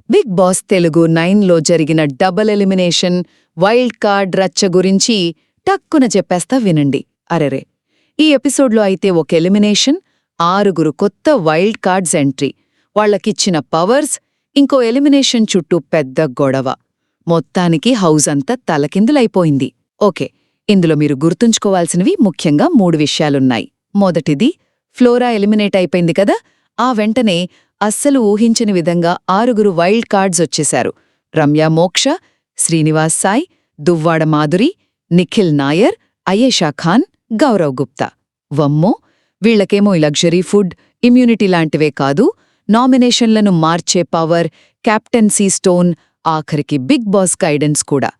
Big boss Telugu 9లో జరిగిన double elimination wild card రచ్చ గురించి టక్కున చెప్పేస్తా వినండి. అరెరే, ఈ ఎపిసోడ్లో అయితే ఒక ఎలిమినేషన్, 6 కొత్త వైల్డ్ కార్డ్స్ ఎంట్రీ, వాళ్లకిచ్చిన పవర్స్, ఇంకో ఎలిమినేషన్ చుట్టూ పెద్ద గొడవ. మొత్తానికి హౌస్ అంతా తలకిందులైపోయింది. ఓకే, ఇందులో మీరు గుర్తుంచుకోవాల్సినవి ముఖ్యంగా 3 విషయాలున్నాయి. మొదటిది, ఫ్లోరా ఎలిమినేట్ అయిపోయింది కదా, ఆ వెంటనే అస్సలు ఊహించని విధంగా 6 వైల్డ్ కార్డ్స్ వచ్చేశారు. రమ్య మోక్ష, శ్రీనివాస్ సాయ్, దువ్వాడ మాధురి, నిఖిల్ నాయర్, అయేషా ఖాన్, గౌరవ్ గుప్తా. వమ్మో, వీళ్లకేమో లగ్జరీ ఫుడ్, ఇమ్యూనిటీ లాంటివే కాదు, నామినేషన్లను మార్చే పవర్, కెప్టెన్సీ స్టోన్, ఆఖరికి బిగ్ బాస్ గైడెన్స్ కూడా.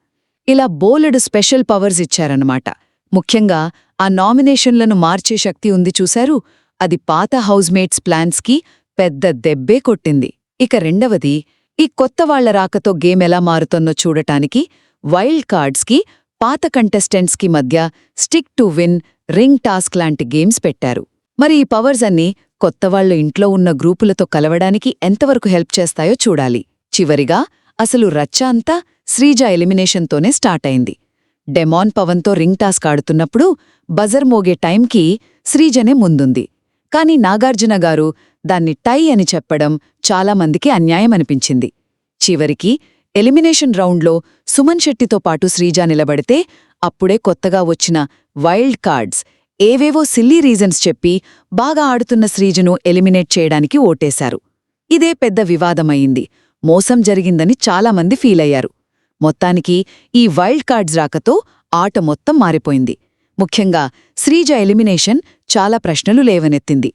ఇలా బోలెడు స్పెషల్ పవర్స్ ఇచ్చారన్నమాట. ముఖ్యంగా ఆ నామినేషన్లను మార్చే శక్తి ఉంది చూశారు, అది పాత హౌస్మేట్స్ ప్లాన్స్కి పెద్ద దెబ్బే కొట్టింది. ఇక రెండవది, ఈ కొత్త వాళ్ల రాకతో గేమ్ ఎలా మారుతోందో చూడటానికి వైల్డ్ కార్డ్స్కి, పాత కంటెస్టెంట్స్కి మధ్య stick to win, ring task లాంటి గేమ్స్ పెట్టారు. మరి ఈ పవర్స్ అన్నీ కొత్తవాళ్లు ఇంట్లో ఉన్న గ్రూపులతో కలవడానికి ఎంతవరకు హెల్ప్ చేస్తాయో చూడాలి. చివరిగా, అసలు రచ్చ అంతా శ్రీజ ఎలిమినేషన్తోనే స్టార్ట్ అయింది. డెమాన్ పవన్తో రింగ్ టాస్క్ ఆడుతున్నప్పుడు బజర్ మోగే టైంకి శ్రీజనే ముందుంది. కాని నాగార్జున గారు దాన్ని టై అని చెప్పడం చాలామందికి అన్యాయమనిపించింది. చివరికి ఎలిమినేషన్ రౌండ్లో సుమన్ శెట్టితో పాటు శ్రీజ నిలబడితే, అప్పుడే కొత్తగా వచ్చిన వైల్డ్ కార్డ్స్ ఏవేవో సిల్లీ రీజన్స్ చెప్పి బాగా ఆడుతున్న శ్రీజను ఎలిమినేట్ చేయడానికి ఓటేశారు. ఇదే పెద్ద వివాదమయ్యింది. మోసం జరిగిందని చాలామంది ఫీలయ్యారు. మొత్తానికి ఈ వైల్డ్ కార్డ్స్ రాకతో ఆట మొత్తం మారిపోయింది. ముఖ్యంగా శ్రీజ ఎలిమినేషన్ చాలా ప్రశ్నలు లేవనెత్తింది.